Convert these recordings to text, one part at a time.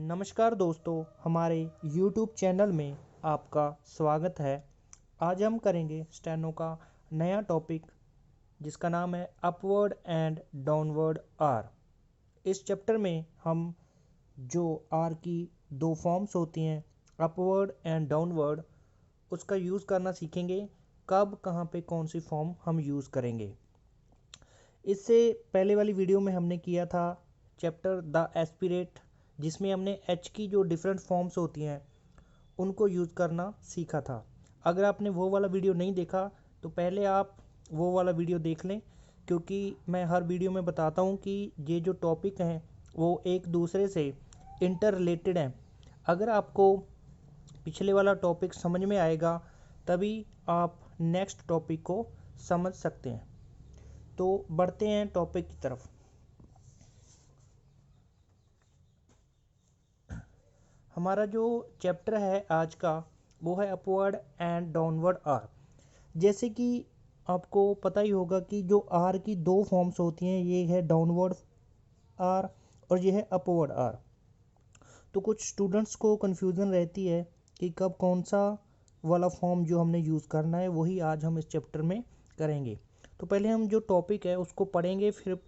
नमस्कार दोस्तों, हमारे YouTube चैनल में आपका स्वागत है। आज हम करेंगे स्टेनो का नया टॉपिक जिसका नाम है अपवर्ड एंड डाउनवर्ड आर। इस चैप्टर में हम जो आर की दो फॉर्म्स होती हैं, अपवर्ड एंड डाउनवर्ड, उसका यूज़ करना सीखेंगे। कब कहाँ पे कौन सी फॉर्म हम यूज़ करेंगे। इससे पहले वाली वीडियो में हमने किया था चैप्टर द एस्पिरेट, जिसमें हमने एच की जो डिफरेंट फॉर्म्स होती हैं उनको यूज़ करना सीखा था। अगर आपने वो वाला वीडियो नहीं देखा तो पहले आप वो वाला वीडियो देख लें, क्योंकि मैं हर वीडियो में बताता हूँ कि ये जो टॉपिक हैं वो एक दूसरे से इंटर रिलेटेड हैं। अगर आपको पिछले वाला टॉपिक समझ में आएगा तभी आप नेक्स्ट टॉपिक को समझ सकते हैं। तो बढ़ते हैं टॉपिक की तरफ। हमारा जो चैप्टर है आज का वो है अपवर्ड एंड डाउनवर्ड आर। जैसे कि आपको पता ही होगा कि जो आर की दो फॉर्म्स होती हैं, ये है डाउनवर्ड आर और ये है अपवर्ड आर। तो कुछ स्टूडेंट्स को कन्फ्यूज़न रहती है कि कब कौन सा वाला फॉर्म जो हमने यूज़ करना है, वही आज हम इस चैप्टर में करेंगे। तो पहले हम जो टॉपिक है उसको पढ़ेंगे, फिर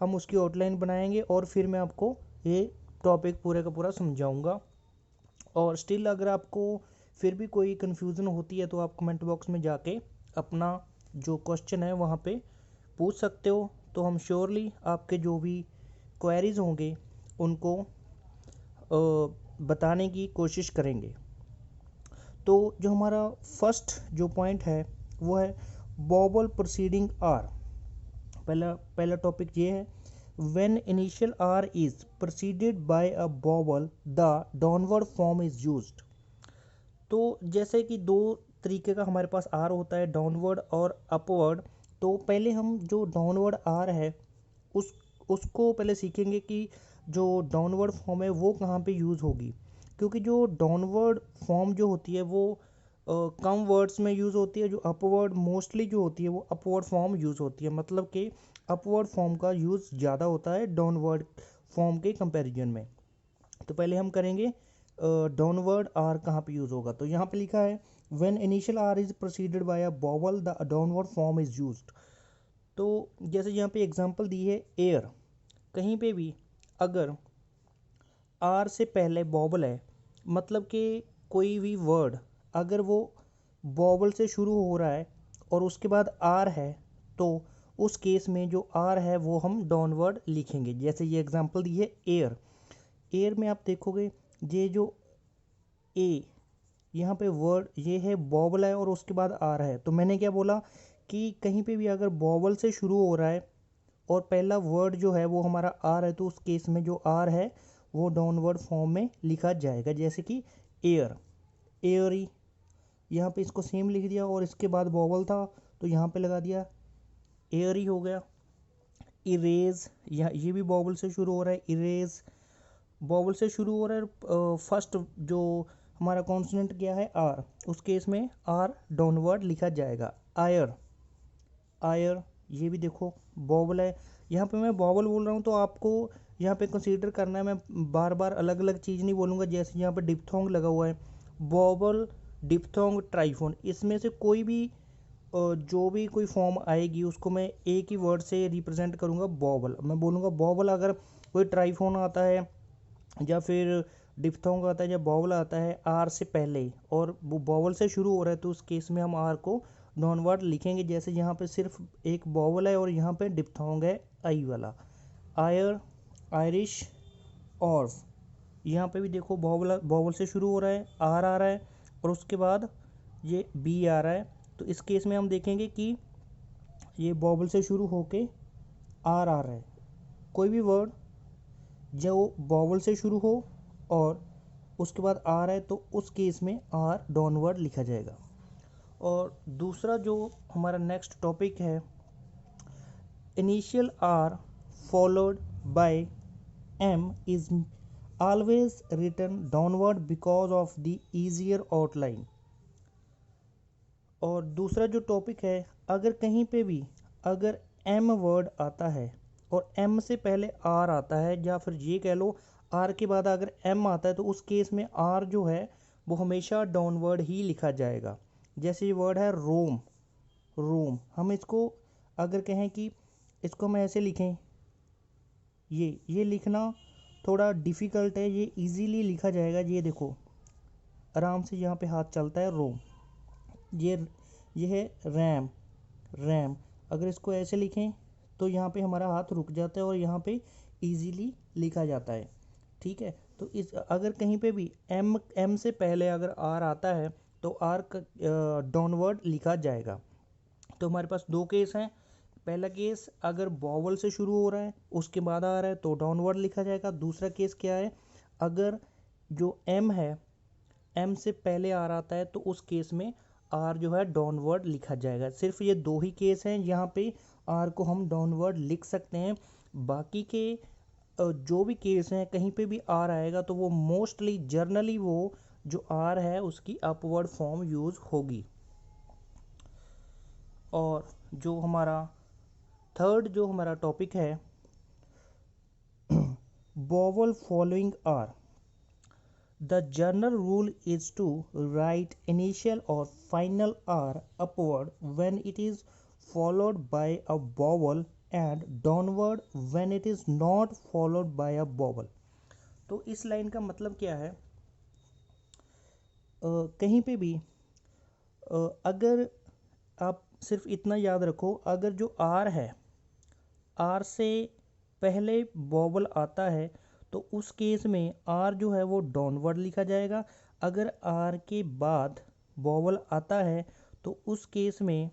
हम उसकी आउटलाइन बनाएंगे और फिर मैं आपको ये टॉपिक पूरे का पूरा समझाऊंगा। और स्टिल अगर आपको फिर भी कोई कन्फ्यूज़न होती है तो आप कमेंट बॉक्स में जाके अपना जो क्वेश्चन है वहाँ पे पूछ सकते हो। तो हम श्योरली आपके जो भी क्वेरीज होंगे उनको बताने की कोशिश करेंगे। तो जो हमारा फर्स्ट जो पॉइंट है वो है वोवल प्रोसीडिंग आर। पहला टॉपिक ये है, when initial r is preceded by a vowel the downward form is used। तो जैसे कि दो तरीके का हमारे पास आर होता है, डाउनवर्ड और अपवर्ड। तो पहले हम जो डाउनवर्ड आर है उसको पहले सीखेंगे कि जो डाउनवर्ड फॉर्म है वो कहाँ पे यूज़ होगी। क्योंकि जो डाउनवर्ड फॉर्म जो होती है वो कम वर्ड्स में यूज़ होती है, जो अपवर्ड मोस्टली जो होती है वो अपवर्ड फॉर्म यूज़ होती है। मतलब कि अपवर्ड फॉर्म का यूज़ ज़्यादा होता है डाउनवर्ड फॉर्म के कंपैरिजन में। तो पहले हम करेंगे डाउनवर्ड आर कहाँ पे यूज़ होगा। तो यहाँ पे लिखा है when initial R is proceeded by a vowel the downward form is used. तो जैसे यहाँ पे एग्जांपल दी है एयर, कहीं पे भी अगर आर से पहले वोवल है, मतलब कि कोई भी वर्ड अगर वो वोवल से शुरू हो रहा है और उसके बाद आर है, तो उस केस में जो आर है वो हम डाउनवर्ड लिखेंगे। जैसे ये एग्जांपल दी है एयर। एयर में आप देखोगे ये जो ए, यहाँ पे वर्ड ये है वोवल है और उसके बाद आर है। तो मैंने क्या बोला कि कहीं पे भी अगर वोवल से शुरू हो रहा है और पहला वर्ड जो है वो हमारा आर है, तो उस केस में जो आर है वो डाउनवर्ड फॉर्म में लिखा जाएगा। जैसे कि एयर, एयरी, यहाँ पे इसको सेम लिख दिया और इसके बाद वोवल था तो यहाँ पे लगा दिया एयरी हो गया। इरेज, यहाँ ये भी वोवल से शुरू हो रहा है, इरेज वोवल से शुरू हो रहा है। फर्स्ट जो हमारा कॉन्सोनेंट क्या है आर, उस केस में आर डाउनवर्ड लिखा जाएगा। आयर, आयर ये भी देखो वोवल है। यहाँ पे मैं वोवल बोल रहा हूँ तो आपको यहाँ पे कंसीडर करना है, मैं बार बार अलग अलग चीज़ नहीं बोलूँगा। जैसे यहाँ पे डिप्थोंग लगा हुआ है, वोवल, डिप्थोंग, ट्राइफोन, इसमें से कोई भी जो भी कोई फॉर्म आएगी उसको मैं एक ही वर्ड से रिप्रेजेंट करूँगा, वोवल। मैं बोलूँगा वोवल। अगर कोई ट्राइफोन आता है या फिर डिप्थोंग आता है या वोवल आता है आर से पहले और वो वोवल से शुरू हो रहा है, तो उस केस में हम आर को डाउनवर्ड लिखेंगे। जैसे यहाँ पे सिर्फ एक वोवल है और यहाँ पे डिप्थोंग है आई वाला। आयर, आयरिश, ऑर्फ, यहाँ पे भी देखो वोवल, वोवल से शुरू हो रहा है, आर आ रहा है और उसके बाद ये बी आ रहा है। तो इस केस में हम देखेंगे कि ये वोवल से शुरू होके आर आ रहा है। कोई भी वर्ड जो वोवल से शुरू हो और उसके बाद आर है तो उस केस में आर डाउनवर्ड लिखा जाएगा। और दूसरा जो हमारा नेक्स्ट टॉपिक है, initial R followed by M is always written downward because of the easier outline. और दूसरा जो टॉपिक है, अगर कहीं पे भी अगर एम वर्ड आता है और एम से पहले आर आता है, या फिर ये कह लो आर के बाद अगर एम आता है तो उस केस में आर जो है वो हमेशा डाउनवर्ड ही लिखा जाएगा। जैसे ये वर्ड है रोम, रोम, हम इसको अगर कहें कि इसको हम ऐसे लिखें, ये लिखना थोड़ा डिफ़िकल्ट है, ये इजीली लिखा जाएगा। ये देखो आराम से यहाँ पे हाथ चलता है, रोम। ये है रैम, रैम, अगर इसको ऐसे लिखें तो यहाँ पे हमारा हाथ रुक जाता है और यहाँ पे इजीली लिखा जाता है। ठीक है, तो इस अगर कहीं पे भी एम से पहले अगर आर आता है तो आर डाउनवर्ड लिखा जाएगा। तो हमारे पास दो केस हैं। पहला केस अगर वॉवल से शुरू हो रहा है उसके बाद आ रहा है तो डाउनवर्ड लिखा जाएगा। दूसरा केस क्या है, अगर जो एम है, एम से पहले आर आता है तो उस केस में आर जो है डाउनवर्ड लिखा जाएगा। सिर्फ ये दो ही केस हैं यहाँ पे आर को हम डाउनवर्ड लिख सकते हैं। बाकी के जो भी केस हैं कहीं पे भी आर आएगा तो वो मोस्टली जर्नली वो जो आर है उसकी अपवर्ड फॉर्म यूज़ होगी। और जो हमारा थर्ड जो हमारा टॉपिक है, vowel following R. The general rule is to write initial or final R upward when it is followed by a vowel and downward when it is not followed by a vowel। तो इस लाइन का मतलब क्या है, कहीं पे भी अगर आप सिर्फ इतना याद रखो, अगर जो आर है, आर से पहले वोवल आता है तो उस केस में आर जो है वो डाउनवर्ड लिखा जाएगा। अगर आर के बाद वोवल आता है तो उस केस में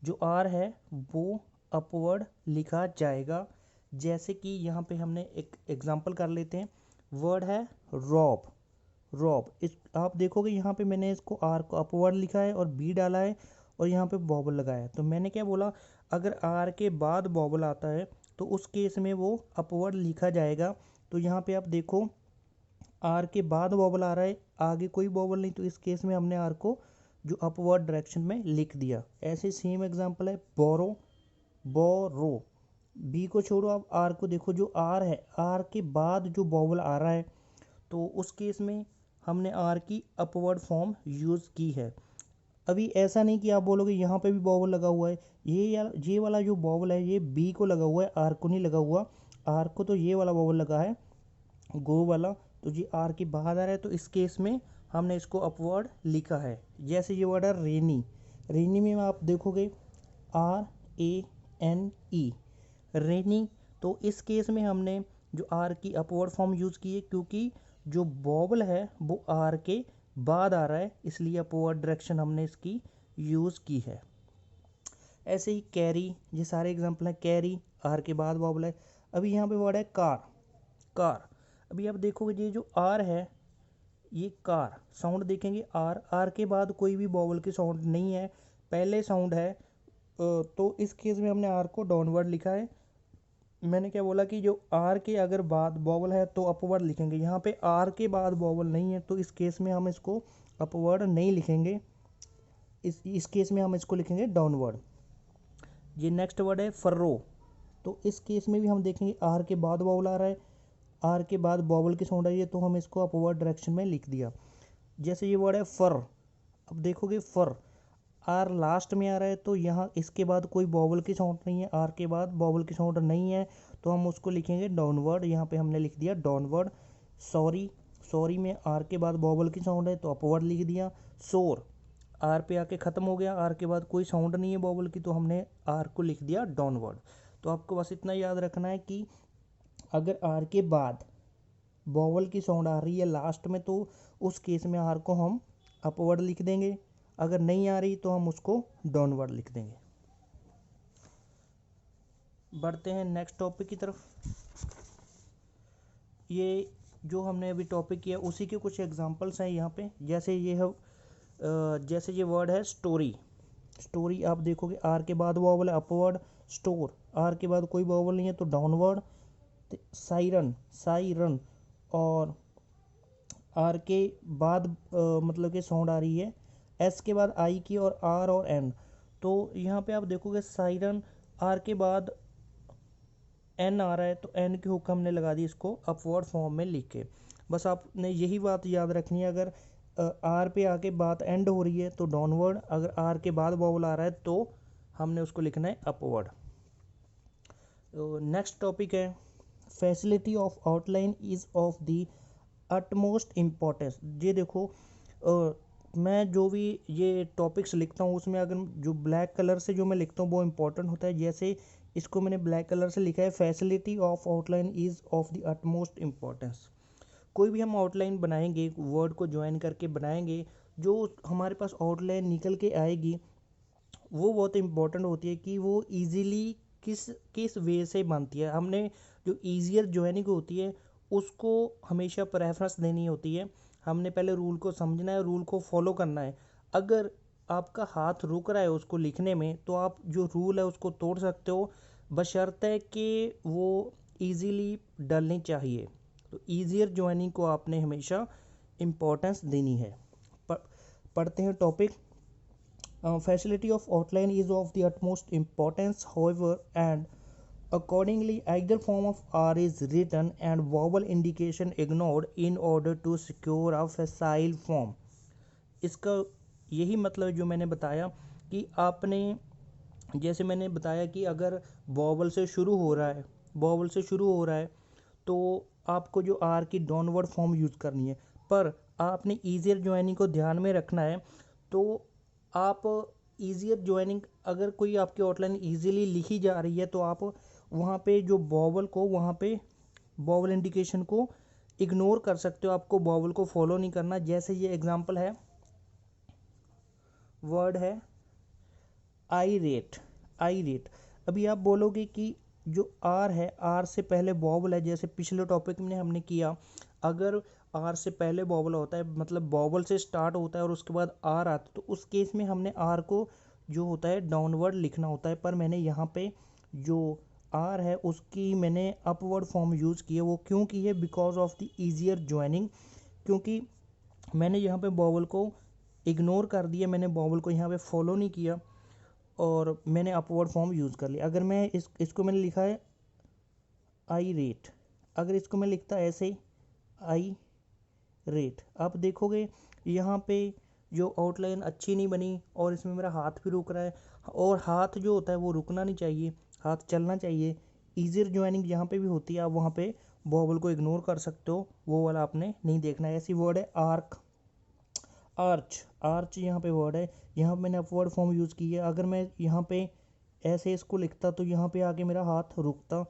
जो आर है वो अपवर्ड लिखा जाएगा। जैसे कि यहाँ पे हमने एक एग्जांपल कर लेते हैं, वर्ड है रॉब, रॉब। इस आप देखोगे यहाँ पे मैंने इसको आर को अपवर्ड लिखा है और बी डाला है और यहाँ पे वोवल लगाया है। तो मैंने क्या बोला, अगर आर के बाद वोवल आता है तो उस केस में वो अपवर्ड लिखा जाएगा। तो यहाँ पे आप देखो आर के बाद वोवल आ रहा है, आगे कोई वोवल नहीं, तो इस केस में हमने आर को जो अपवर्ड डायरेक्शन में लिख दिया। ऐसे सेम एग्जांपल है बोरो, बोरो, बी को छोड़ो, आप आर को देखो, जो आर है आर के बाद जो वोवल आ रहा है तो उस केस में हमने आर की अपवर्ड फॉर्म यूज़ की है। अभी ऐसा नहीं कि आप बोलोगे यहाँ पे भी वोवल लगा हुआ है, ये वाला जो वोवल है ये बी को लगा हुआ है, आर को नहीं लगा हुआ। आर को तो ये वाला वोवल लगा है, गो वाला, तो ये आर के बाद आ रहा है तो इस केस में हमने इसको अपवर्ड लिखा है। जैसे ये वर्ड है रेनी, रेनी में आप देखोगे आर ए एन ई, रेनी, तो इस केस में हमने जो आर की अपवर्ड फॉर्म यूज़ की है क्योंकि जो वोवल है वो आर के बाद आ रहा है, इसलिए अपवर्ड डायरेक्शन हमने इसकी यूज़ की है। ऐसे ही कैरी, ये सारे एग्जांपल हैं, कैरी आर के बाद वोवल है। अभी यहाँ पे वर्ड है कार, कार, अभी आप देखोगे ये जो आर है ये कार साउंड देखेंगे, आर, आर के बाद कोई भी वोवल की साउंड नहीं है, पहले साउंड है, तो इस केस में हमने आर को डाउनवर्ड लिखा है। मैंने क्या बोला कि जो आर के अगर बाद वोवल है तो अपवर्ड लिखेंगे, यहाँ पे आर के बाद वोवल नहीं है तो इस केस में हम इसको अपवर्ड नहीं लिखेंगे, इस केस में हम इसको लिखेंगे डाउनवर्ड। ये नेक्स्ट वर्ड है फर्रो, तो इस केस में भी हम देखेंगे आर के बाद वोवल आ रहा है, आर के बाद वोवल की साउंड आई है तो हम इसको अपवर्ड डायरेक्शन में लिख दिया। जैसे ये वर्ड है फर, अब देखोगे फर आर लास्ट में आ रहा है तो यहाँ इसके बाद कोई वोवल की साउंड नहीं है, आर के बाद वोवल की साउंड नहीं है तो हम उसको लिखेंगे डाउनवर्ड, यहाँ पे हमने लिख दिया डाउनवर्ड। सॉरी, सॉरी में आर के बाद वोवल की साउंड है तो अपवर्ड लिख दिया। शोर, आर पे आके ख़त्म हो गया, आर के बाद कोई साउंड नहीं है वोवल की तो हमने आर को लिख दिया डाउनवर्ड। तो आपको बस इतना याद रखना है कि अगर आर के बाद वोवल की साउंड आ रही है लास्ट में तो उस केस में आर को हम अपवर्ड लिख देंगे, अगर नहीं आ रही तो हम उसको डाउनवर्ड लिख देंगे। बढ़ते हैं नेक्स्ट टॉपिक की तरफ। ये जो हमने अभी टॉपिक किया उसी के कुछ एग्जांपल्स हैं यहाँ पे। जैसे ये है जैसे ये वर्ड है स्टोरी, स्टोरी आप देखोगे आर के बाद वोवल है अपवर्ड, स्टोर आर के बाद कोई वोवल नहीं है तो डाउनवर्ड। साइरन, साइरन, और आर के बाद मतलब कि साउंड आ रही है एस के बाद आई की और आर और एन, तो यहाँ पे आप देखोगे साइरन आर के बाद एन आ रहा है तो एन की हुक हमने लगा दी इसको अपवर्ड फॉर्म में लिख के। बस आपने यही बात याद रखनी है, अगर आर पे आके बात एंड हो रही है तो डाउनवर्ड, अगर आर के बाद वॉवल आ रहा है तो हमने उसको लिखना है अपवर्ड। नेक्स्ट टॉपिक है facility of outline is of the utmost importance. ये देखो मैं जो भी ये टॉपिक्स लिखता हूँ उसमें अगर जो ब्लैक कलर से जो मैं लिखता हूँ वो इम्पोर्टेंट होता है। जैसे इसको मैंने ब्लैक कलर से लिखा है, facility of outline is of the utmost importance. कोई भी हम आउटलाइन बनाएंगे, वर्ड को ज्वाइन करके बनाएंगे, जो हमारे पास आउटलाइन निकल के आएगी वो बहुत इम्पोर्टेंट होती है कि वो इजीली किस किस वे से बनती है। हमने जो ईजियर ज्वाइनिंग होती है उसको हमेशा प्रेफरेंस देनी होती है। हमने पहले रूल को समझना है, रूल को फॉलो करना है। अगर आपका हाथ रुक रहा है उसको लिखने में तो आप जो रूल है उसको तोड़ सकते हो, बशर्ते कि वो इजीली डलनी चाहिए। तो ईजियर ज्वाइनिंग को आपने हमेशा इम्पोर्टेंस देनी है। पढ़ते हैं topic. Facility of outline is of the utmost importance, however, and accordingly, either form of R is written and vowel indication ignored in order to secure a facile form. इसका यही मतलब जो मैंने बताया कि आपने, जैसे मैंने बताया कि अगर वॉवल से शुरू हो रहा है, वॉवल से शुरू हो रहा है तो आपको जो आर की डाउनवर्ड फॉर्म यूज़ करनी है, पर आपने ईजियर ज्वाइनिंग को ध्यान में रखना है। तो आप ईजियर ज्वाइनिंग, अगर कोई आपकी आउटलाइन ईजिली लिखी जा रही है तो आप वहाँ पे जो वॉवल को, वहाँ पे वॉवल इंडिकेशन को इग्नोर कर सकते हो, आपको वॉवल को फॉलो नहीं करना। जैसे ये एग्जांपल है, वर्ड है आई रेट, आई रेट। अभी आप बोलोगे कि जो आर है, आर से पहले वॉवल है, जैसे पिछले टॉपिक में हमने किया, अगर आर से पहले वॉवल होता है मतलब वॉवल से स्टार्ट होता है और उसके बाद आर आता है तो उस केस में हमने आर को जो होता है डाउनवर्ड लिखना होता है। पर मैंने यहाँ पे जो आर है उसकी मैंने अपवर्ड फॉर्म यूज़ की है। वो क्यों की है? Because of the easier joining, क्योंकि मैंने यहाँ पे वॉवल को इग्नोर कर दिया, मैंने वॉवल को यहाँ पे फॉलो नहीं किया और मैंने अपवर्ड फॉर्म यूज़ कर लिया। अगर मैं इसको मैंने लिखा है आई रेट, अगर इसको मैं लिखता ऐसे आई रेट, आप देखोगे यहाँ पे जो आउटलाइन अच्छी नहीं बनी और इसमें मेरा हाथ भी रुक रहा है। और हाथ जो होता है वो रुकना नहीं चाहिए, हाथ चलना चाहिए। ईजियर ज्वाइनिंग जहाँ पे भी होती है आप वहाँ पे वॉवल को इग्नोर कर सकते हो, वो वाला आपने नहीं देखना है। ऐसी वर्ड है आर्क, आर्च, आर्च यहाँ पे वर्ड है, यहाँ मैंने अपवर्ड फॉर्म यूज़ की है। अगर मैं यहाँ पे ऐसे इसको लिखता तो यहाँ पे आके मेरा हाथ रुकता,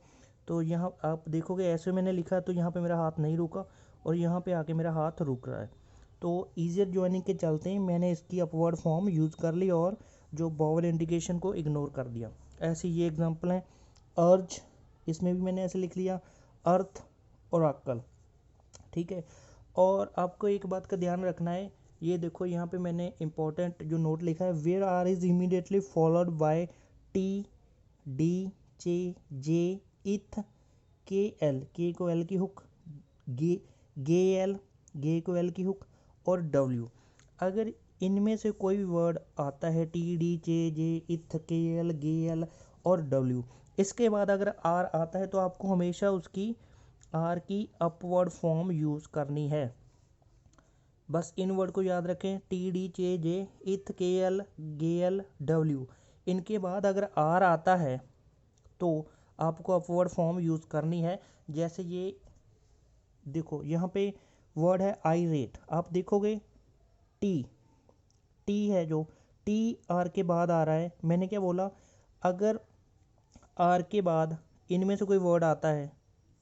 तो यहाँ आप देखोगे ऐसे मैंने लिखा तो यहाँ पे मेरा हाथ नहीं रुका और यहाँ पे आके मेरा हाथ रुक रहा है। तो ईजियर ज्वाइनिंग के चलते ही मैंने इसकी अपवर्ड फॉर्म यूज़ कर ली और जो वॉवल इंडिकेशन को इग्नोर कर दिया। ऐसे ये एग्जांपल हैं। अर्ज, इसमें भी मैंने ऐसे लिख लिया अर्थ और अक्ल, ठीक है। और आपको एक बात का ध्यान रखना है, ये देखो यहाँ पे मैंने इंपॉर्टेंट जो नोट लिखा है, where R is immediately followed by T D chay J इथ के एल, के को एल की हुक, गे गे एल, गे को एल की हुक और डब्ल्यू। अगर इनमें से कोई भी वर्ड आता है टी डी चे जे इथ के एल गे एल और डब्ल्यू, इसके बाद अगर आर आता है तो आपको हमेशा उसकी आर की अपवर्ड फॉर्म यूज़ करनी है। बस इन वर्ड को याद रखें, टी डी चे जे इथ के एल गे एल डब्ल्यू। इनके बाद अगर आर आता है तो आपको अपवर्ड फॉर्म यूज़ करनी है। जैसे ये देखो यहाँ पे वर्ड है आई रेट, आप देखोगे टी, टी है जो टी आर के बाद आ रहा है। मैंने क्या बोला, अगर आर के बाद इनमें से कोई वर्ड आता है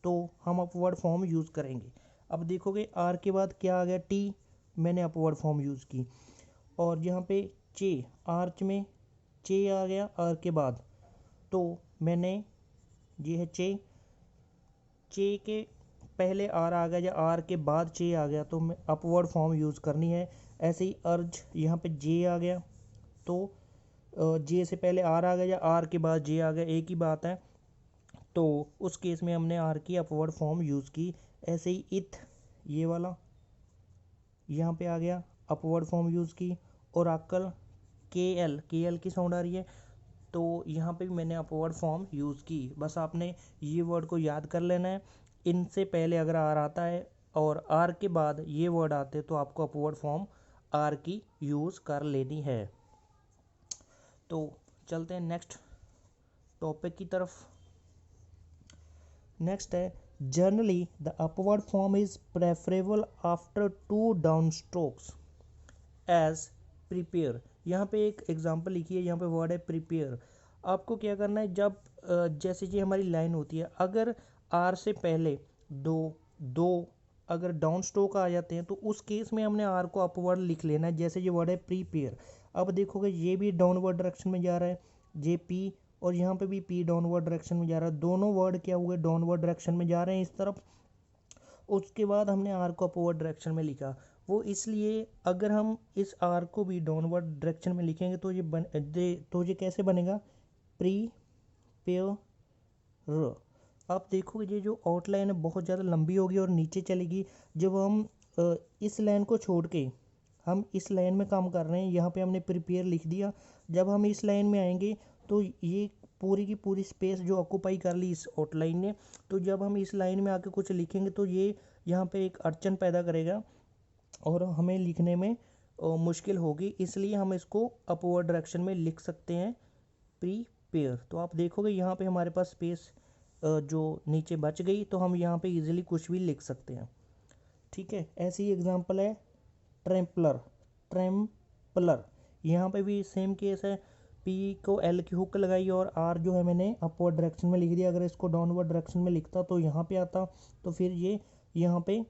तो हम अपवर्ड फॉर्म यूज़ करेंगे। अब देखोगे आर के बाद क्या आ गया, टी, मैंने अपवर्ड फॉर्म यूज़ की। और यहाँ पे चे, आर्च में चे आ गया आर के बाद, तो मैंने, ये है चे, चे के पहले आर आ गया या आर के बाद चे आ गया तो मैं अपवर्ड फॉर्म यूज़ करनी है। ऐसे ही अर्ज, यहाँ पे जे आ गया तो जे से पहले आर आ गया या आर के बाद जे आ गया, एक ही बात है, तो उस केस में हमने आर की अपवर्ड फॉर्म यूज़ की। ऐसे ही इथ, ये वाला यहाँ पे आ गया, अपवर्ड फॉर्म यूज़ की। और अक्ल, के एल की साउंड आ रही है तो यहाँ पे भी मैंने अपवर्ड फॉर्म यूज़ की। बस आपने ये वर्ड को याद कर लेना है। इनसे पहले अगर आर आता है और आर के बाद ये वर्ड आते हैं तो आपको अपवर्ड फॉर्म आर की यूज़ कर लेनी है। तो चलते हैं नेक्स्ट टॉपिक की तरफ। नेक्स्ट है generally the upward form is preferable after 2 down strokes as prepare. यहाँ पे एक एग्जांपल लिखी है, यहाँ पे वर्ड है प्रिपेयर। आपको क्या करना है, जब जैसे कि हमारी लाइन होती है, अगर आर से पहले दो दो अगर डाउन स्ट्रोक आ जाते हैं तो उस केस में हमने आर को अपवर्ड लिख लेना है। जैसे ये वर्ड है प्रीपेयर, अब देखोगे ये भी डाउनवर्ड डायरेक्शन में जा रहा है, जे पी, और यहाँ पे भी पी डाउनवर्ड डायरेक्शन में जा रहा है। दोनों वर्ड क्या हुए, डाउनवर्ड डायरेक्शन में जा रहे हैं इस तरफ। उसके बाद हमने आर को अपवर्ड डायरेक्शन में लिखा। वो इसलिए अगर हम इस आर को भी डाउनवर्ड डायरेक्शन में लिखेंगे तो ये कैसे बनेगा, प्री पेयर। आप देखोगे ये जो आउटलाइन है बहुत ज़्यादा लंबी होगी और नीचे चलेगी। जब हम इस लाइन को छोड़ के हम इस लाइन में काम कर रहे हैं, यहाँ पे हमने प्रिपेयर लिख दिया। जब हम इस लाइन में आएंगे तो ये पूरी की पूरी स्पेस जो ऑक्यूपाई कर ली इस आउटलाइन ने, तो जब हम इस लाइन में आके कुछ लिखेंगे तो ये यहाँ पे एक अड़चन पैदा करेगा और हमें लिखने में मुश्किल होगी। इसलिए हम इसको अपवर्ड डायरेक्शन में लिख सकते हैं, प्रीपेयर। तो आप देखोगे यहाँ पे हमारे पास स्पेस जो नीचे बच गई, तो हम यहाँ पे इजीली कुछ भी लिख सकते हैं। ठीक है, ऐसी एग्जांपल है ट्रैम्पलर। ट्रैम्पलर यहाँ पे भी सेम केस है, पी को एल की हुक लगाई और आर जो है मैंने अपवर्ड डायरेक्शन में लिख दिया। अगर इसको डाउनवर्ड डायरेक्शन में लिखता तो यहाँ पे आता, तो फिर ये यहाँ पे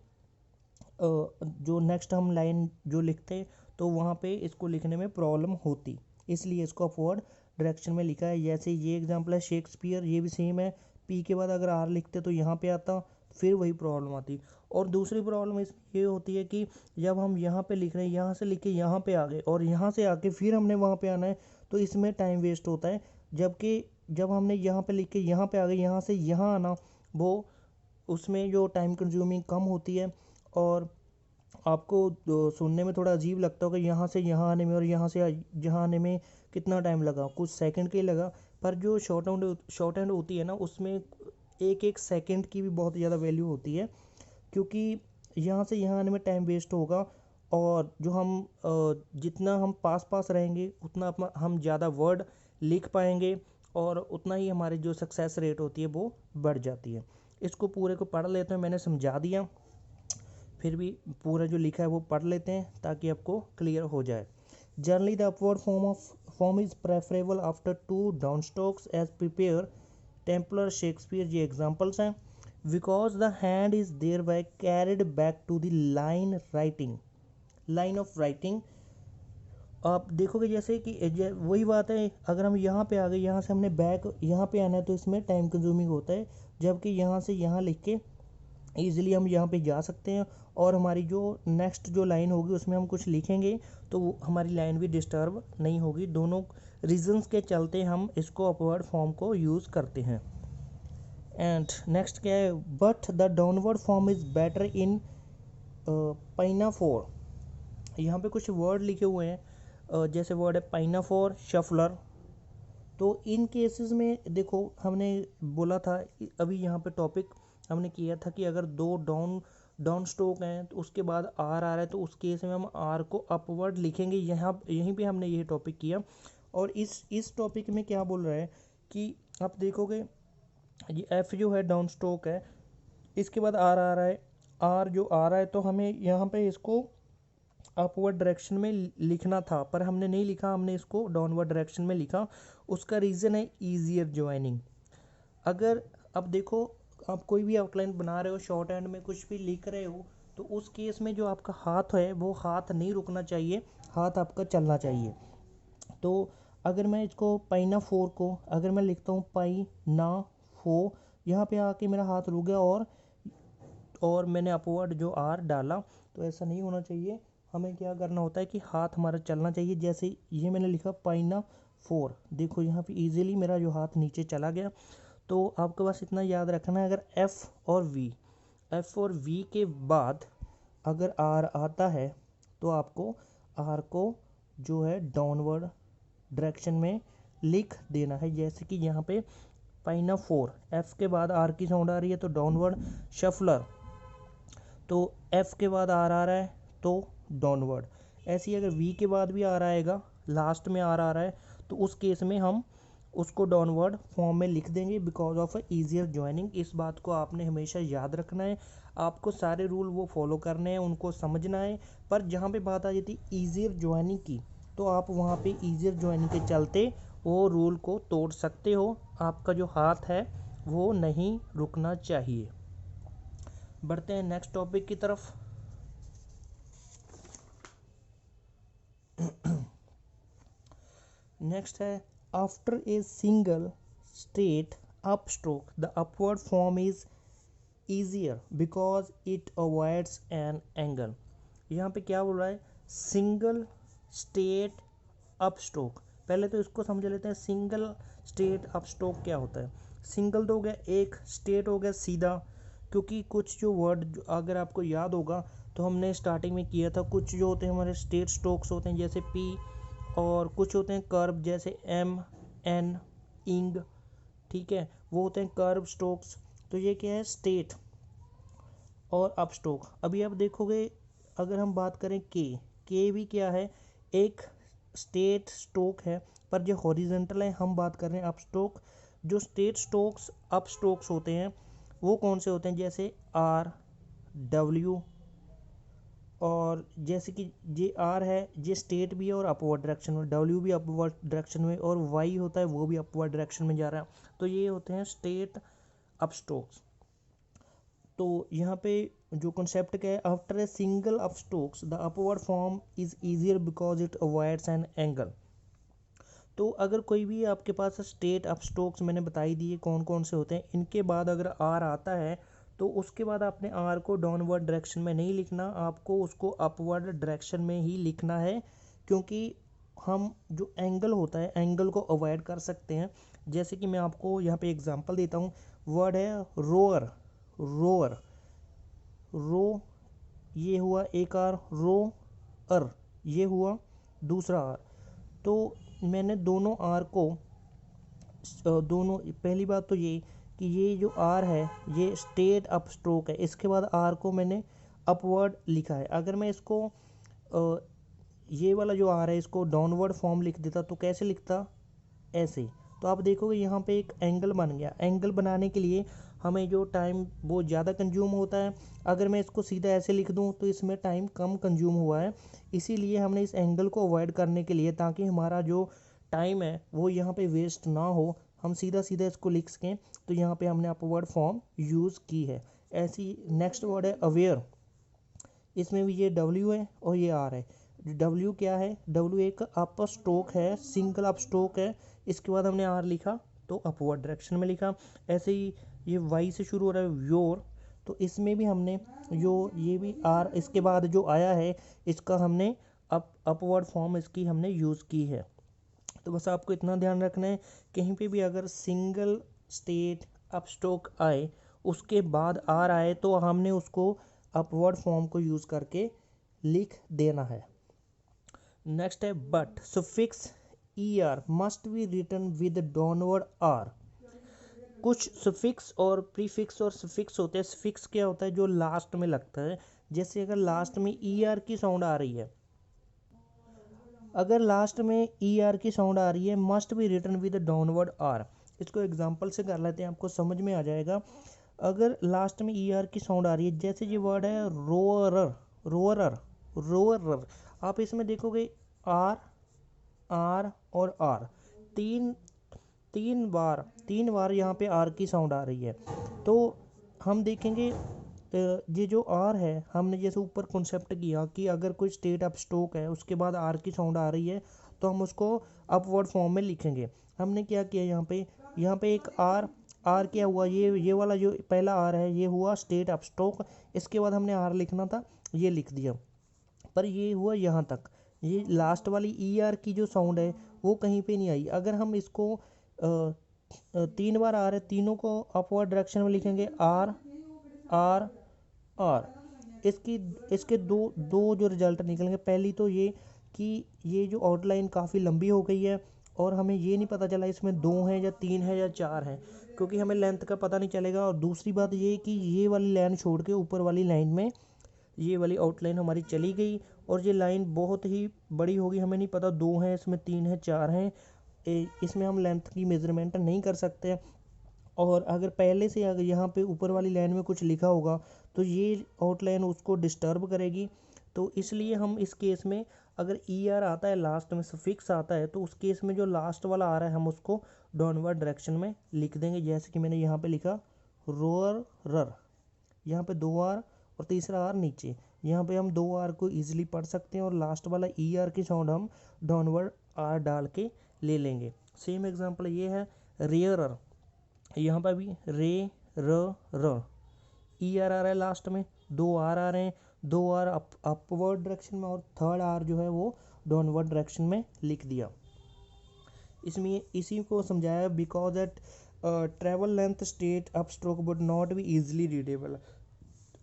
जो नेक्स्ट हम लाइन जो लिखते तो वहाँ पे इसको लिखने में प्रॉब्लम होती, इसलिए इसको अपवर्ड डायरेक्शन में लिखा है। जैसे ये एग्जांपल है शेक्सपियर, ये भी सेम है, पी के बाद अगर आर लिखते तो यहाँ पे आता, फिर वही प्रॉब्लम आती। और दूसरी प्रॉब्लम इसमें ये होती है कि जब हम यहाँ पे लिख रहे हैं, यहाँ से लिख के यहाँ पे आ गए और यहाँ से आके फिर हमने वहाँ पे आना है, तो इसमें टाइम वेस्ट होता है। जबकि जब हमने यहाँ पे लिख के यहाँ पे आ गए, यहाँ से यहाँ आना, वो उसमें जो टाइम कंज्यूमिंग कम होती है। और आपको सुनने में थोड़ा अजीब लगता होगा यहाँ से यहाँ आने में और यहाँ से यहाँ आने में कितना टाइम लगा, कुछ सेकंड के ही लगा। पर जो शॉर्ट हैंड होती है ना, उसमें एक एक सेकंड की भी बहुत ज़्यादा वैल्यू होती है, क्योंकि यहाँ से यहाँ आने में टाइम वेस्ट होगा और जो हम जितना हम पास पास रहेंगे उतना हम ज़्यादा वर्ड लिख पाएंगे और उतना ही हमारी जो सक्सेस रेट होती है वो बढ़ जाती है। इसको पूरे को पढ़ लेते हैं, मैंने समझा दिया, फिर भी पूरा जो लिखा है वो पढ़ लेते हैं ताकि आपको क्लियर हो जाए। Generally the upward form is preferable after 2 down strokes as prepare, templar, Shakespeare, ये एग्जांपल्स हैं। Because the hand is there by carried back to the line of writing. आप देखोगे जैसे कि वही बात है, अगर हम यहाँ पे आ गए, यहाँ से हमने बैक यहाँ पे आना है तो इसमें टाइम कंज्यूमिंग होता है। जबकि यहाँ से यहाँ लिख के ईजिली हम यहाँ पे जा सकते हैं और हमारी जो नेक्स्ट जो लाइन होगी उसमें हम कुछ लिखेंगे तो हमारी लाइन भी डिस्टर्ब नहीं होगी। दोनों रीजंस के चलते हम इसको अपवर्ड फॉर्म को यूज़ करते हैं। एंड नेक्स्ट क्या है, but the downward form is better in pinafore. यहाँ पे कुछ वर्ड लिखे हुए हैं, जैसे वर्ड है पाइनाफोर, शफलर। तो इन केसेस में देखो हमने बोला था अभी यहाँ पे टॉपिक हमने किया था कि अगर दो डाउन स्ट्रोक हैं तो उसके बाद आर आ रहा है तो उस केस में हम आर को अपवर्ड लिखेंगे। यहीं पे हमने ये टॉपिक किया। और इस टॉपिक में क्या बोल रहा है कि आप देखोगे ये एफ जो है डाउन स्ट्रोक है, इसके बाद आर आ रहा है, आर जो आ रहा है तो हमें यहाँ पे इसको अपवर्ड डायरेक्शन में लिखना था पर हमने नहीं लिखा, हमने इसको डाउनवर्ड डायरेक्शन में लिखा। उसका रीज़न है ईजियर ज्वाइनिंग। अगर अब देखो आप कोई भी आउटलाइन बना रहे हो, शॉर्ट हैंड में कुछ भी लिख रहे हो, तो उस केस में जो आपका हाथ है वो हाथ नहीं रुकना चाहिए, हाथ आपका चलना चाहिए। तो अगर मैं इसको पाइना फोर को अगर मैं लिखता हूँ पाई ना फो, यहाँ पे आके मेरा हाथ रुक गया और मैंने अपवर्ड जो आर डाला, तो ऐसा नहीं होना चाहिए। हमें क्या करना होता है कि हाथ हमारा चलना चाहिए। जैसे ये मैंने लिखा पाइना फोर, देखो यहाँ पे इजीली मेरा जो हाथ नीचे चला गया। तो आपके पास इतना याद रखना है, अगर एफ और वी के बाद अगर आर आता है तो आपको आर को जो है डाउनवर्ड डायरेक्शन में लिख देना है। जैसे कि यहाँ पे पाइनाफोर, एफ के बाद आर की साउंड आ रही है तो डाउनवर्ड, शफलर तो एफ के बाद आर आ रहा है तो डाउनवर्ड। ऐसे ही अगर वी के बाद भी आर आएगा, लास्ट में आर आ रहा है, तो उस केस में हम उसको डाउनवर्ड फॉर्म में लिख देंगे बिकॉज ऑफ ईजियर ज्वाइनिंग। इस बात को आपने हमेशा याद रखना है, आपको सारे रूल वो फॉलो करने हैं, उनको समझना है। पर जहाँ पे बात आ जाती है ईजियर ज्वाइनिंग की, तो आप वहाँ पे ईजियर ज्वाइनिंग के चलते वो रूल को तोड़ सकते हो। आपका जो हाथ है वो नहीं रुकना चाहिए। बढ़ते हैं नेक्स्ट टॉपिक की तरफ। नेक्स्ट है after a single straight up stroke the upward form is easier because it avoids an angle. यहाँ पे क्या बोल रहा है, सिंगल स्ट्रेट अप स्ट्रोक। पहले तो इसको समझ लेते हैं, सिंगल स्ट्रेट अप स्ट्रोक क्या होता है। सिंगल तो हो गया एक, स्ट्रेट हो गया सीधा, क्योंकि कुछ जो वर्ड अगर आपको याद होगा तो हमने स्टार्टिंग में किया था, कुछ जो होते हैं हमारे स्ट्रेट स्ट्रोक्स होते हैं जैसे पी, और कुछ होते हैं कर्व जैसे एम, एन, इंग, ठीक है, वो होते हैं कर्व स्ट्रोक्स। तो ये क्या है, स्ट्रेट और अप स्ट्रोक। अभी आप देखोगे अगर हम बात करें के भी क्या है, एक स्ट्रेट स्ट्रोक है, पर जो हॉरिजेंटल है हम बात कर रहे हैं अप स्ट्रोक। जो स्ट्रेट स्ट्रोक्स अप स्ट्रोक्स होते हैं वो कौन से होते हैं, जैसे आर, डब्ल्यू, और जैसे कि जे आर है ये स्ट्रेट भी है और अपवर्ड डायरेक्शन में, डब्ल्यू भी अपवर्ड डायरेक्शन में, और वाई होता है वो भी अपवर्ड डायरेक्शन में जा रहा है। तो ये होते हैं स्ट्रेट अप स्ट्रोक्स। तो यहाँ पे जो कॉन्सेप्ट क्या है, after a single up strokes the upward form is easier because it avoids an angle. तो अगर कोई भी आपके पास स्ट्रेट अप स्ट्रोक्स मैंने बताई दिए कौन कौन से होते हैं, इनके बाद अगर आर आता है तो उसके बाद आपने आर को डाउनवर्ड डायरेक्शन में नहीं लिखना, आपको उसको अपवर्ड डायरेक्शन में ही लिखना है, क्योंकि हम जो एंगल होता है एंगल को अवॉइड कर सकते हैं। जैसे कि मैं आपको यहाँ पे एग्जांपल देता हूँ, वर्ड है रोअर, रोअर, रो ये हुआ एक आर, रो अर ये हुआ दूसरा आर। तो मैंने दोनों आर को दोनों, पहली बात तो ये कि ये जो आर है ये स्ट्रेट अप स्ट्रोक है, इसके बाद आर को मैंने अपवर्ड लिखा है। अगर मैं इसको ये वाला जो आर है इसको डाउनवर्ड फॉर्म लिख देता तो कैसे लिखता, ऐसे। तो आप देखोगे यहाँ पे एक एंगल बन गया। एंगल बनाने के लिए हमें जो टाइम बहुत ज़्यादा कंज्यूम होता है, अगर मैं इसको सीधा ऐसे लिख दूँ तो इसमें टाइम कम कंज्यूम हुआ है। इसीलिए हमने इस एंगल को अवॉइड करने के लिए, ताकि हमारा जो टाइम है वो यहाँ पे वेस्ट ना हो, हम सीधा सीधा इसको लिख सकें, तो यहाँ पे हमने अपवर्ड फॉर्म यूज़ की है। ऐसी नेक्स्ट वर्ड है अवेयर, इसमें भी ये डब्ल्यू है और ये आर है। डब्ल्यू क्या है, डब्ल्यू एक अप स्ट्रोक है, सिंगल अप स्ट्रोक है, इसके बाद हमने आर लिखा तो अपवर्ड डायरेक्शन में लिखा। ऐसे ही ये वाई से शुरू हो रहा है व्योर, तो इसमें भी हमने जो ये भी आर इसके बाद जो आया है इसका हमने अपवर्ड फॉर्म इसकी हमने यूज़ की है। तो बस आपको इतना ध्यान रखना है, कहीं पे भी अगर सिंगल स्ट्रेट अप स्ट्रोक आए उसके बाद आर आए तो हमने उसको अपवर्ड फॉर्म को यूज़ करके लिख देना है। नेक्स्ट है but suffix E R must be written with downward R. कुछ सुफिक्स और प्रीफिक्स और सफिक्स होते हैं। सफिक्स क्या होता है, जो लास्ट में लगता है। जैसे अगर लास्ट में ई आर की साउंड आ रही है, अगर लास्ट में ई आर की साउंड आ रही है, must be written with downward R. इसको एग्जांपल से कर लेते हैं, आपको समझ में आ जाएगा। अगर लास्ट में ई आर की साउंड आ रही है, जैसे ये वर्ड है रोअरर, रोअरर, रोअरर, आप इसमें देखोगे आर, आर और आर, तीन तीन बार यहाँ पे आर की साउंड आ रही है। तो हम देखेंगे ये जो आर है, हमने जैसे ऊपर कॉन्सेप्ट किया कि अगर कोई स्ट्रेट अप स्ट्रोक है उसके बाद आर की साउंड आ रही है तो हम उसको अपवर्ड फॉर्म में लिखेंगे। हमने क्या किया यहाँ पे एक आर, आर क्या हुआ, ये वाला जो पहला आर है ये हुआ स्ट्रेट अप स्ट्रोक, इसके बाद हमने आर लिखना था ये लिख दिया, पर ये हुआ यहाँ तक। ये लास्ट वाली ई आर की जो साउंड है वो कहीं पे नहीं आई। अगर हम इसको तीन बार आ रहे, तीनों को अपवर्ड डायरेक्शन में लिखेंगे, आर आर आर। इसकी इसके दो दो जो रिजल्ट निकलेंगे, पहली तो ये कि ये जो आउटलाइन काफ़ी लंबी हो गई है, और हमें ये नहीं पता चला इसमें 2 हैं या 3 है या 4 हैं, क्योंकि हमें लेंथ का पता नहीं चलेगा। और दूसरी बात ये कि ये वाली लाइन छोड़ के ऊपर वाली लाइन में ये वाली आउटलाइन हमारी चली गई, और ये लाइन बहुत ही बड़ी होगी, हमें नहीं पता 2 हैं इसमें, 3 है, 4 हैं, इसमें हम लेंथ की मेजरमेंट नहीं कर सकते। और अगर पहले से अगर यहाँ पे ऊपर वाली लाइन में कुछ लिखा होगा तो ये आउटलाइन उसको डिस्टर्ब करेगी। तो इसलिए हम इस केस में अगर ई आर आता है लास्ट में, सफिक्स आता है, तो उस केस में जो लास्ट वाला आ रहा है हम उसको डाउनवर्ड डायरेक्शन में लिख देंगे। जैसे कि मैंने यहाँ पे लिखा रोअर रर, यहाँ पे 2 आर और तीसरा आर नीचे, यहाँ पे हम 2 आर को ईजिली पढ़ सकते हैं, और लास्ट वाला ई आर की साउंड हम डाउनवर्ड आर डाल के ले लेंगे। सेम एग्जांपल ये है रेयरर, यहाँ पर भी रे र ई आर आ रहा है लास्ट में, 2 आर आ रहे हैं, 2 आर अपवर्ड डायरेक्शन में और थर्ड आर जो है वो डाउनवर्ड डायरेक्शन में लिख दिया। इसमें इसी को समझाया because that travel length state up stroke would not be easily readable.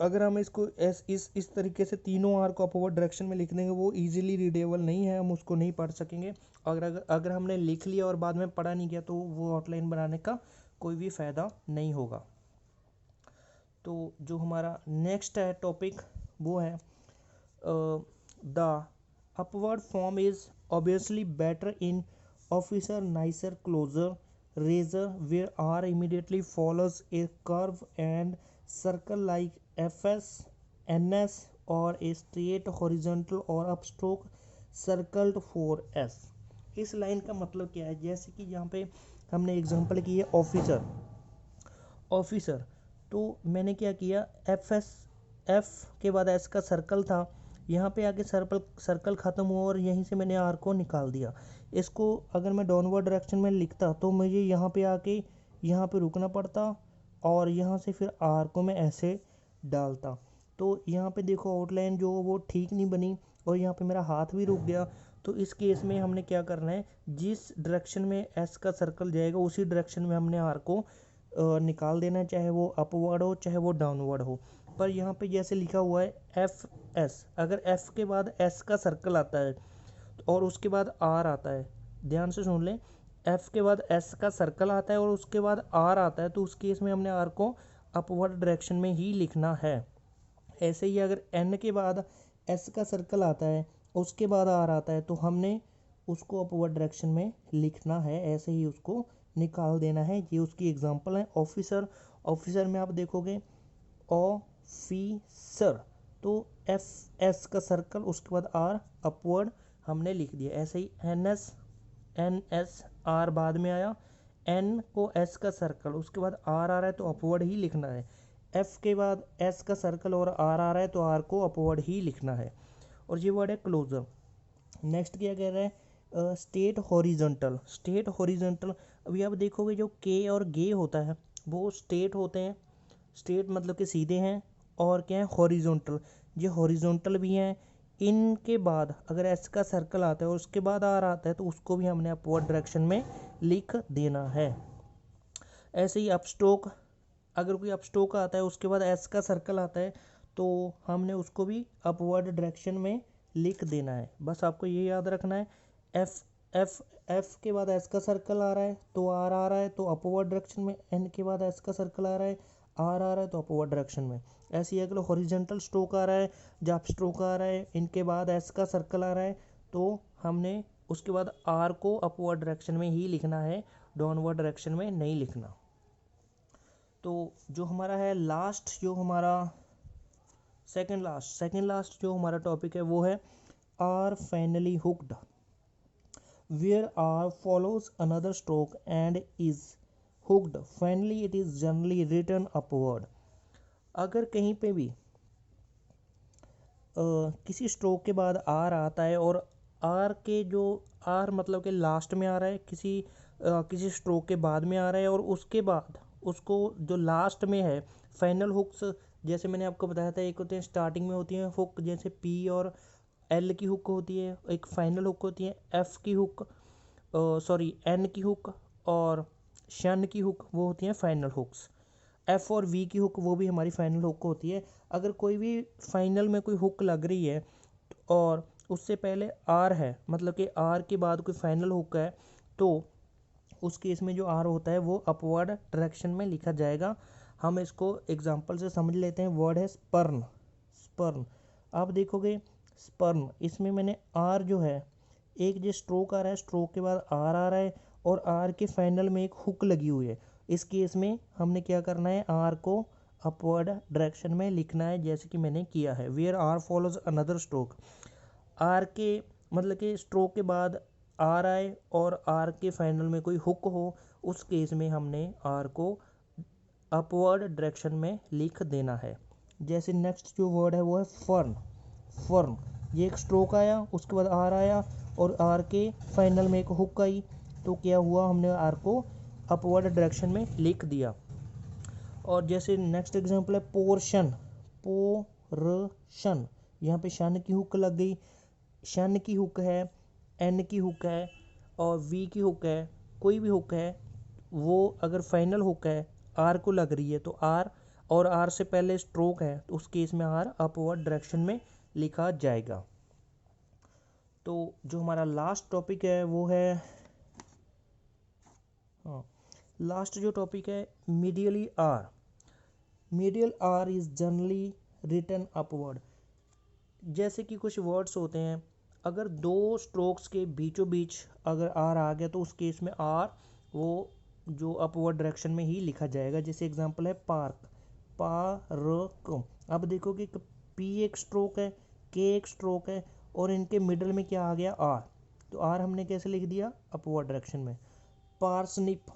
अगर हम इसको इस तरीके से तीनों आर को अपवर्ड डायरेक्शन में लिख देंगे वो इजीली रीडेबल नहीं है, हम उसको नहीं पढ़ सकेंगे। अगर हमने लिख लिया और बाद में पढ़ा नहीं गया तो वो आउटलाइन बनाने का कोई भी फ़ायदा नहीं होगा। तो जो हमारा नेक्स्ट है टॉपिक वो है the upward form is obviously better in officer nicer closer razor where R immediately follows a curve and circle like F S N S or a straight horizontal or upstroke circled for S. इस लाइन का मतलब क्या है, जैसे कि यहाँ पे हमने एग्जांपल की है ऑफिसर, तो मैंने क्या किया, एफ के बाद एस का सर्कल था, यहाँ पे आके सर्कल ख़त्म हुआ और यहीं से मैंने आर को निकाल दिया। इसको अगर मैं डाउनवर्ड डायरेक्शन में लिखता तो मुझे यहाँ पे आके यहाँ पे रुकना पड़ता और यहाँ से फिर आर को मैं ऐसे डालता। तो यहाँ पे देखो आउटलाइन जो वो ठीक नहीं बनी और यहाँ पे मेरा हाथ भी रुक गया। तो इस केस में हमने क्या करना है, जिस डायरेक्शन में एस का सर्कल जाएगा उसी डायरेक्शन में हमने आर को निकाल देना है, चाहे वो अपवर्ड हो चाहे वो डाउनवर्ड हो। पर यहाँ पे जैसे लिखा हुआ है एफ एस, अगर एफ के बाद एस का सर्कल आता है और उसके बाद आर आता है, ध्यान से सुन लें, एफ के बाद एस का सर्कल आता है और उसके बाद आर आता है, तो उस केस में हमने आर को अपवर्ड डायरेक्शन में ही लिखना है। ऐसे ही अगर एन के बाद एस का सर्कल आता है उसके बाद आर आता है तो हमने उसको अपवर्ड डायरेक्शन में लिखना है, ऐसे ही उसको निकाल देना है। ये उसकी एग्जांपल है ऑफिसर में आप देखोगे ऑफिसर, तो एफ एस का सर्कल उसके बाद आर अपवर्ड हमने लिख दिया। ऐसे ही एन एस आर बाद में आया, एन को एस का सर्कल उसके बाद आर आ रहा है तो अपवर्ड ही लिखना है। एफ के बाद एस का सर्कल और आर आ रहा है तो आर को अपवर्ड ही लिखना है। और ये वर्ड है क्लोजर। नेक्स्ट क्या कह रहा है, स्टेट हॉरिजॉन्टल। अभी आप देखोगे जो के और गे होता है वो स्टेट होते हैं, स्टेट मतलब कि सीधे हैं, और क्या है हॉरिजॉन्टल, ये हॉरिजॉन्टल भी हैं। इनके बाद अगर एस का सर्कल आता है और उसके बाद आर आता है तो उसको भी हमने अपवर्ड डायरेक्शन में लिख देना है। ऐसे ही अपस्ट्रोक, अगर कोई अपस्ट्रोक आता है उसके बाद एस का सर्कल आता है तो हमने उसको भी अपवर्ड डायरेक्शन में लिख देना है। बस आपको ये याद रखना है, एफ के बाद एस का सर्कल आ रहा है तो आर आ रहा है तो अपवर्ड डायरेक्शन में, एन के बाद एस का सर्कल आ रहा है आर आ रहा है तो अपवर्ड डायरेक्शन में। ऐसे ही अगर हॉरिजॉन्टल स्ट्रोक आ रहा है, जब स्ट्रोक आ रहा है इनके बाद एस का सर्कल आ रहा है तो हमने उसके बाद आर को अपवर्ड डायरेक्शन में ही लिखना है, डाउनवर्ड डायरेक्शन में नहीं लिखना। तो जो हमारा है लास्ट, जो हमारा सेकंड लास्ट जो हमारा टॉपिक है वो है R finally hooked, where R follows another stroke and is hooked finally it is generally written upward. अगर कहीं पे भी किसी स्ट्रोक के बाद आर आता है और आर के जो आर मतलब कि लास्ट में आ रहा है, किसी स्ट्रोक के बाद में आ रहा है और उसके बाद उसको जो लास्ट में है फाइनल हुक्स, जैसे मैंने आपको बताया था, एक होते हैं स्टार्टिंग में होती है हुक, जैसे पी और एल की हुक होती है, एक फाइनल हुक होती है एफ की हुक, एन की हुक और शन की हुक, वो होती हैं फाइनल हुक्स। एफ और वी की हुक वो भी हमारी फाइनल हुक होती है। अगर कोई भी फाइनल में कोई हुक लग रही है और उससे पहले आर है, मतलब कि आर के बाद कोई फाइनल हुक है, तो उस केस में जो आर होता है वो अपवर्ड डायरेक्शन में लिखा जाएगा। हम इसको एग्जांपल से समझ लेते हैं। वर्ड है स्पर्म। स्पर्म, आप देखोगे स्पर्म, इसमें मैंने आर जो है, एक जो स्ट्रोक आ रहा है, स्ट्रोक के बाद आर आ रहा है और आर के फाइनल में एक हुक लगी हुई है। इस केस में हमने क्या करना है, आर को अपवर्ड डायरेक्शन में लिखना है, जैसे कि मैंने किया है। Where R follows another stroke, R के मतलब कि स्ट्रोक के बाद आर आए और आर के फाइनल में कोई हुक हो, उस केस में हमने आर को अपवर्ड डायरेक्शन में लिख देना है। जैसे नेक्स्ट जो वर्ड है वो है फर्न। फर्न, ये एक स्ट्रोक आया, उसके बाद आर आया और आर के फाइनल में एक हुक आई, तो क्या हुआ, हमने आर को अपवर्ड डायरेक्शन में लिख दिया। और जैसे नेक्स्ट एग्जांपल है पोर्शन। पोर्शन, यहाँ पे शन की हुक लग गई, शन की हुक है, एन की हुक है और वी की हुक है, कोई भी हुक है वो अगर फाइनल हुक है आर को लग रही है तो आर, और आर से पहले स्ट्रोक है तो उस केस में आर अपवर्ड डायरेक्शन में लिखा जाएगा। तो जो हमारा लास्ट टॉपिक है वो है, हाँ, लास्ट जो टॉपिक है medially R. Medial R is generally written upward. जैसे कि कुछ वर्ड्स होते हैं, अगर दो स्ट्रोक्स के बीचों बीच अगर आर आ गया तो उस केस में आर वो जो अपवर्ड डायरेक्शन में ही लिखा जाएगा। जैसे एग्जांपल है पार्क, पार्क। अब देखोगे कि पी एक स्ट्रोक है, के एक स्ट्रोक है और इनके मिडल में क्या आ गया, आर, तो आर हमने कैसे लिख दिया, अपवर्ड डायरेक्शन में। पार्सनिप,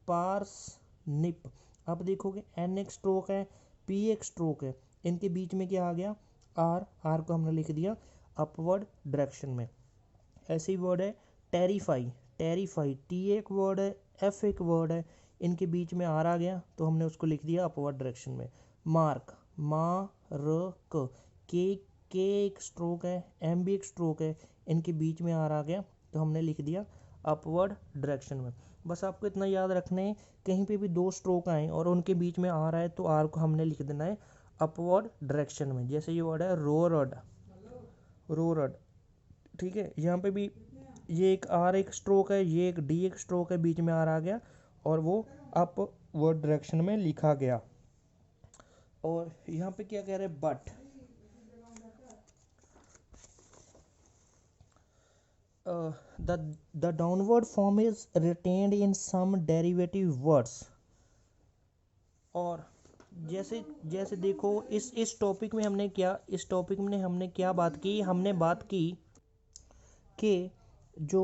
पार्सनिप, अब देखोगे एन एक स्ट्रोक है, पी एक स्ट्रोक है, इनके बीच में क्या आ गया, आर, आर को हमने लिख दिया अपवर्ड डायरेक्शन में। ऐसे ही वर्ड है टेरिफाई। टेरिफाई, टी एक वर्ड है, एफ एक वर्ड है, इनके बीच में आर आ गया तो हमने उसको लिख दिया अपवर्ड डायरेक्शन में। मार्क, मार्क, के एक स्ट्रोक है, एम भी एक स्ट्रोक है, इनके बीच में आर आ गया तो हमने लिख दिया अपवर्ड डायरेक्शन में। बस आपको इतना याद रखना है, कहीं पे भी दो स्ट्रोक आए और उनके बीच में आर आए तो आर को हमने लिख देना है अपवर्ड डायरेक्शन में। जैसे ये वर्ड है रोरड, रोरड, ठीक है, यहाँ पे भी ये एक आर एक स्ट्रोक है, ये एक डी एक स्ट्रोक है, बीच में आर आ गया और वो अपवर्ड डायरेक्शन में लिखा गया। और यहाँ पे क्या कह रहे हैं, but the downward form is retained in some derivative words। और जैसे जैसे देखो इस टॉपिक में हमने क्या, इस टॉपिक में हमने क्या बात की, हमने बात की कि जो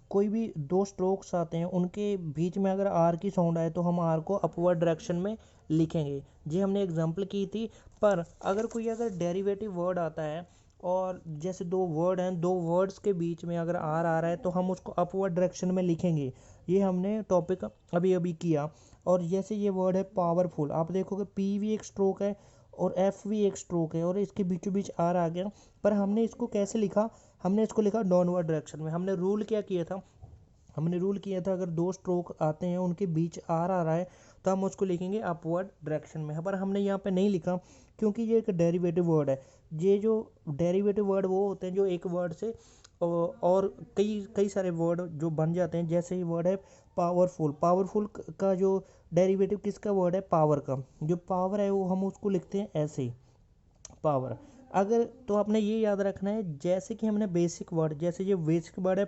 कोई भी दो स्ट्रोक्स आते हैं उनके बीच में अगर आर की साउंड आए तो हम आर को अपवर्ड डायरेक्शन में लिखेंगे, ये हमने एग्जांपल की थी। पर अगर कोई अगर डेरिवेटिव वर्ड आता है और जैसे दो वर्ड हैं, दो वर्ड्स के बीच में अगर आर आ रहा है तो हम उसको अपवर्ड डायरेक्शन में लिखेंगे, ये हमने टॉपिक अभी अभी किया। और जैसे ये वर्ड है पावरफुल, आप देखोगे पी भी एक स्ट्रोक है और एफ भी एक स्ट्रोक है और इसके बीचों बीच आर आ गया, पर हमने इसको कैसे लिखा, हमने इसको लिखा डाउनवर्ड डायरेक्शन में। हमने रूल क्या किया था, हमने रूल किया था अगर दो स्ट्रोक आते हैं उनके बीच आर आ रहा है तो हम उसको लिखेंगे अपवर्ड डायरेक्शन में। पर हमने यहाँ पे नहीं लिखा क्योंकि ये एक डेरिवेटिव वर्ड है। ये जो डेरिवेटिव वर्ड वो होते हैं जो एक वर्ड से और कई कई सारे वर्ड जो बन जाते हैं। जैसे ही वर्ड है पावरफुल, पावरफुल का जो डेरिवेटिव किसका वर्ड है, पावर का, जो पावर है वो हम उसको लिखते हैं ऐसे ही, पावर। अगर तो आपने ये याद रखना है, जैसे कि हमने बेसिक वर्ड, जैसे ये बेसिक वर्ड है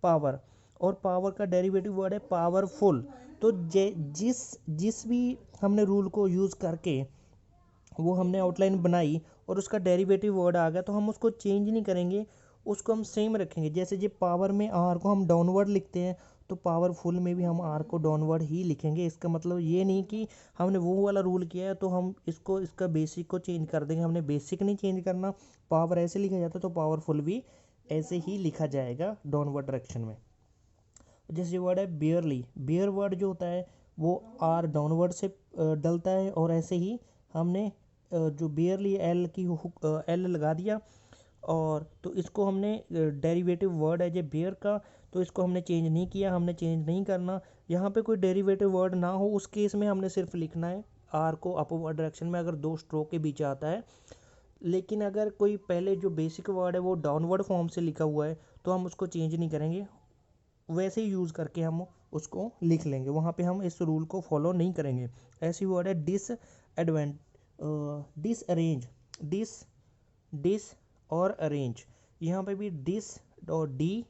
पावर और पावर का डेरिवेटिव वर्ड है पावरफुल, तो जिस जिस भी हमने रूल को यूज़ करके वो हमने आउटलाइन बनाई और उसका डेरिवेटिव वर्ड आ गया तो हम उसको चेंज नहीं करेंगे, उसको हम सेम रखेंगे। जैसे ये पावर में आर को हम डाउनवर्ड लिखते हैं तो पावरफुल में भी हम आर को डाउनवर्ड ही लिखेंगे। इसका मतलब ये नहीं कि हमने वो वाला रूल किया है तो हम इसको इसका बेसिक को चेंज कर देंगे, हमने बेसिक नहीं चेंज करना। पावर ऐसे लिखा जाता है तो पावरफुल भी ऐसे ही लिखा जाएगा डाउनवर्ड डायरेक्शन में। जैसे वर्ड है बियरली, बियर वर्ड जो होता है वो आर डाउनवर्ड से डलता है और ऐसे ही हमने जो बियरली एल की एल लगा दिया और तो इसको हमने डेरिवेटिव वर्ड है जो बियर का, तो इसको हमने चेंज नहीं किया, हमने चेंज नहीं करना। यहाँ पे कोई डेरिवेटिव वर्ड ना हो उस केस में हमने सिर्फ लिखना है आर को अपवर्ड डायरेक्शन में अगर दो स्ट्रोक के बीच आता है। लेकिन अगर कोई पहले जो बेसिक वर्ड है वो डाउनवर्ड फॉर्म से लिखा हुआ है तो हम उसको चेंज नहीं करेंगे, वैसे ही यूज़ करके हम उसको लिख लेंगे, वहाँ पे हम इस रूल को फॉलो नहीं करेंगे। ऐसी वर्ड है डिसअरेंज, डिस और अरेंज। यहाँ पे भी डिस और डी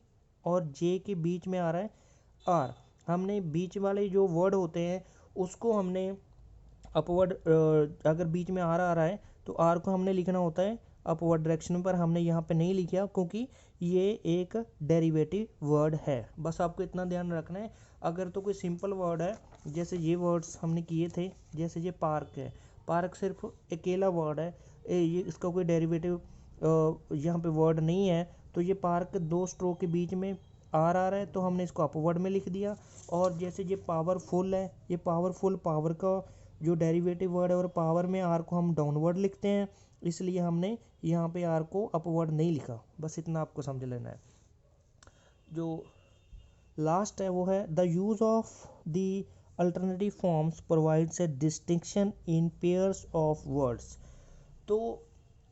और जे के बीच में आ रहा है आर। हमने बीच वाले जो वर्ड होते हैं उसको हमने अपवर्ड, अगर बीच में आर आ रहा है तो आर को हमने लिखना होता है अपवर्ड डायरेक्शन पर। हमने यहाँ पे नहीं लिखा क्योंकि ये एक डेरिवेटिव वर्ड है। बस आपको इतना ध्यान रखना है। अगर तो कोई सिंपल वर्ड है, जैसे ये वर्ड्स हमने किए थे, जैसे ये पार्क है, पार्क सिर्फ अकेला वर्ड है, ये इसका कोई डेरिवेटिव यहाँ पे वर्ड नहीं है, तो ये पार्क दो स्ट्रोक के बीच में आर आ रहा है तो हमने इसको अपवर्ड में लिख दिया। और जैसे ये पावरफुल है, ये पावरफुल, पावर का जो डेरिवेटिव वर्ड है, और पावर में आर को हम डाउनवर्ड लिखते हैं, इसलिए हमने यहाँ पे आर को अपवर्ड नहीं लिखा। बस इतना आपको समझ लेना है। जो लास्ट है वो है the use of the alternative forms provides a distinction in pairs of words. तो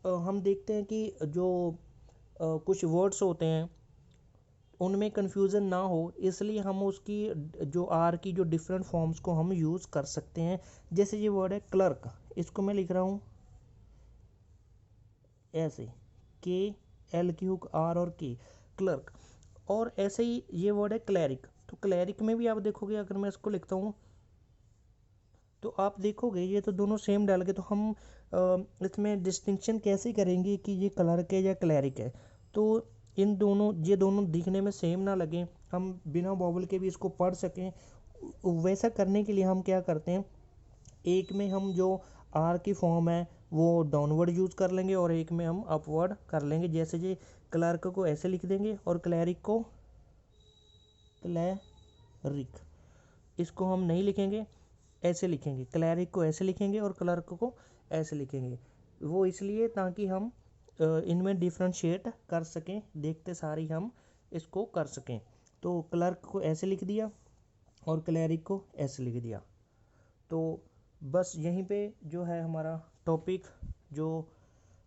हम देखते हैं कि जो कुछ वर्ड्स होते हैं उनमें कन्फ्यूज़न ना हो, इसलिए हम उसकी जो आर की जो डिफरेंट फॉर्म्स को हम यूज़ कर सकते हैं। जैसे ये वर्ड है क्लर्क, इसको मैं लिख रहा हूँ ऐसे, के एल की हुक आर और के, क्लर्क। और ऐसे ही ये वर्ड है क्लैरिक, तो क्लैरिक में भी आप देखोगे अगर मैं इसको लिखता हूँ तो आप देखोगे ये तो दोनों सेम डाल के, तो हम इसमें डिस्टिंक्शन कैसे करेंगे कि ये क्लर्क है या क्लैरिक है। तो इन दोनों, ये दोनों दिखने में सेम ना लगे, हम बिना वॉवल के भी इसको पढ़ सकें, वैसा करने के लिए हम क्या करते हैं, एक में हम जो आर की फॉर्म है वो डाउनवर्ड यूज़ कर लेंगे और एक में हम अपवर्ड कर लेंगे। जैसे ये क्लर्क को ऐसे लिख देंगे और क्लैरिक को क्लैरिक, इसको हम नहीं लिखेंगे, ऐसे लिखेंगे, क्लैरिक को ऐसे लिखेंगे और क्लर्क को ऐसे लिखेंगे। वो इसलिए ताकि हम इनमें डिफ्रेंशिएट कर सकें, देखते सारी हम इसको कर सकें। तो क्लर्क को ऐसे लिख दिया और क्लैरिक को ऐसे लिख दिया। तो बस यहीं पे जो है हमारा टॉपिक जो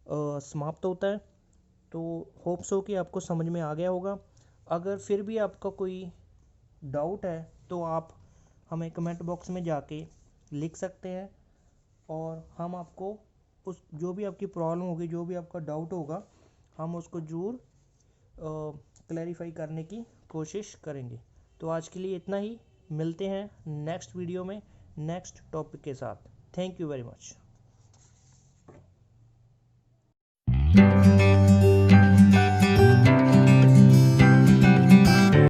समाप्त होता है। तो होप सो कि आपको समझ में आ गया होगा। अगर फिर भी आपका कोई डाउट है तो आप हमें कमेंट बॉक्स में जाके लिख सकते हैं और हम आपको उस जो भी आपकी प्रॉब्लम होगी, जो भी आपका डाउट होगा, हम उसको ज़रूर क्लैरिफाई करने की कोशिश करेंगे। तो आज के लिए इतना ही, मिलते हैं नेक्स्ट वीडियो में नेक्स्ट टॉपिक के साथ। Thank you very much.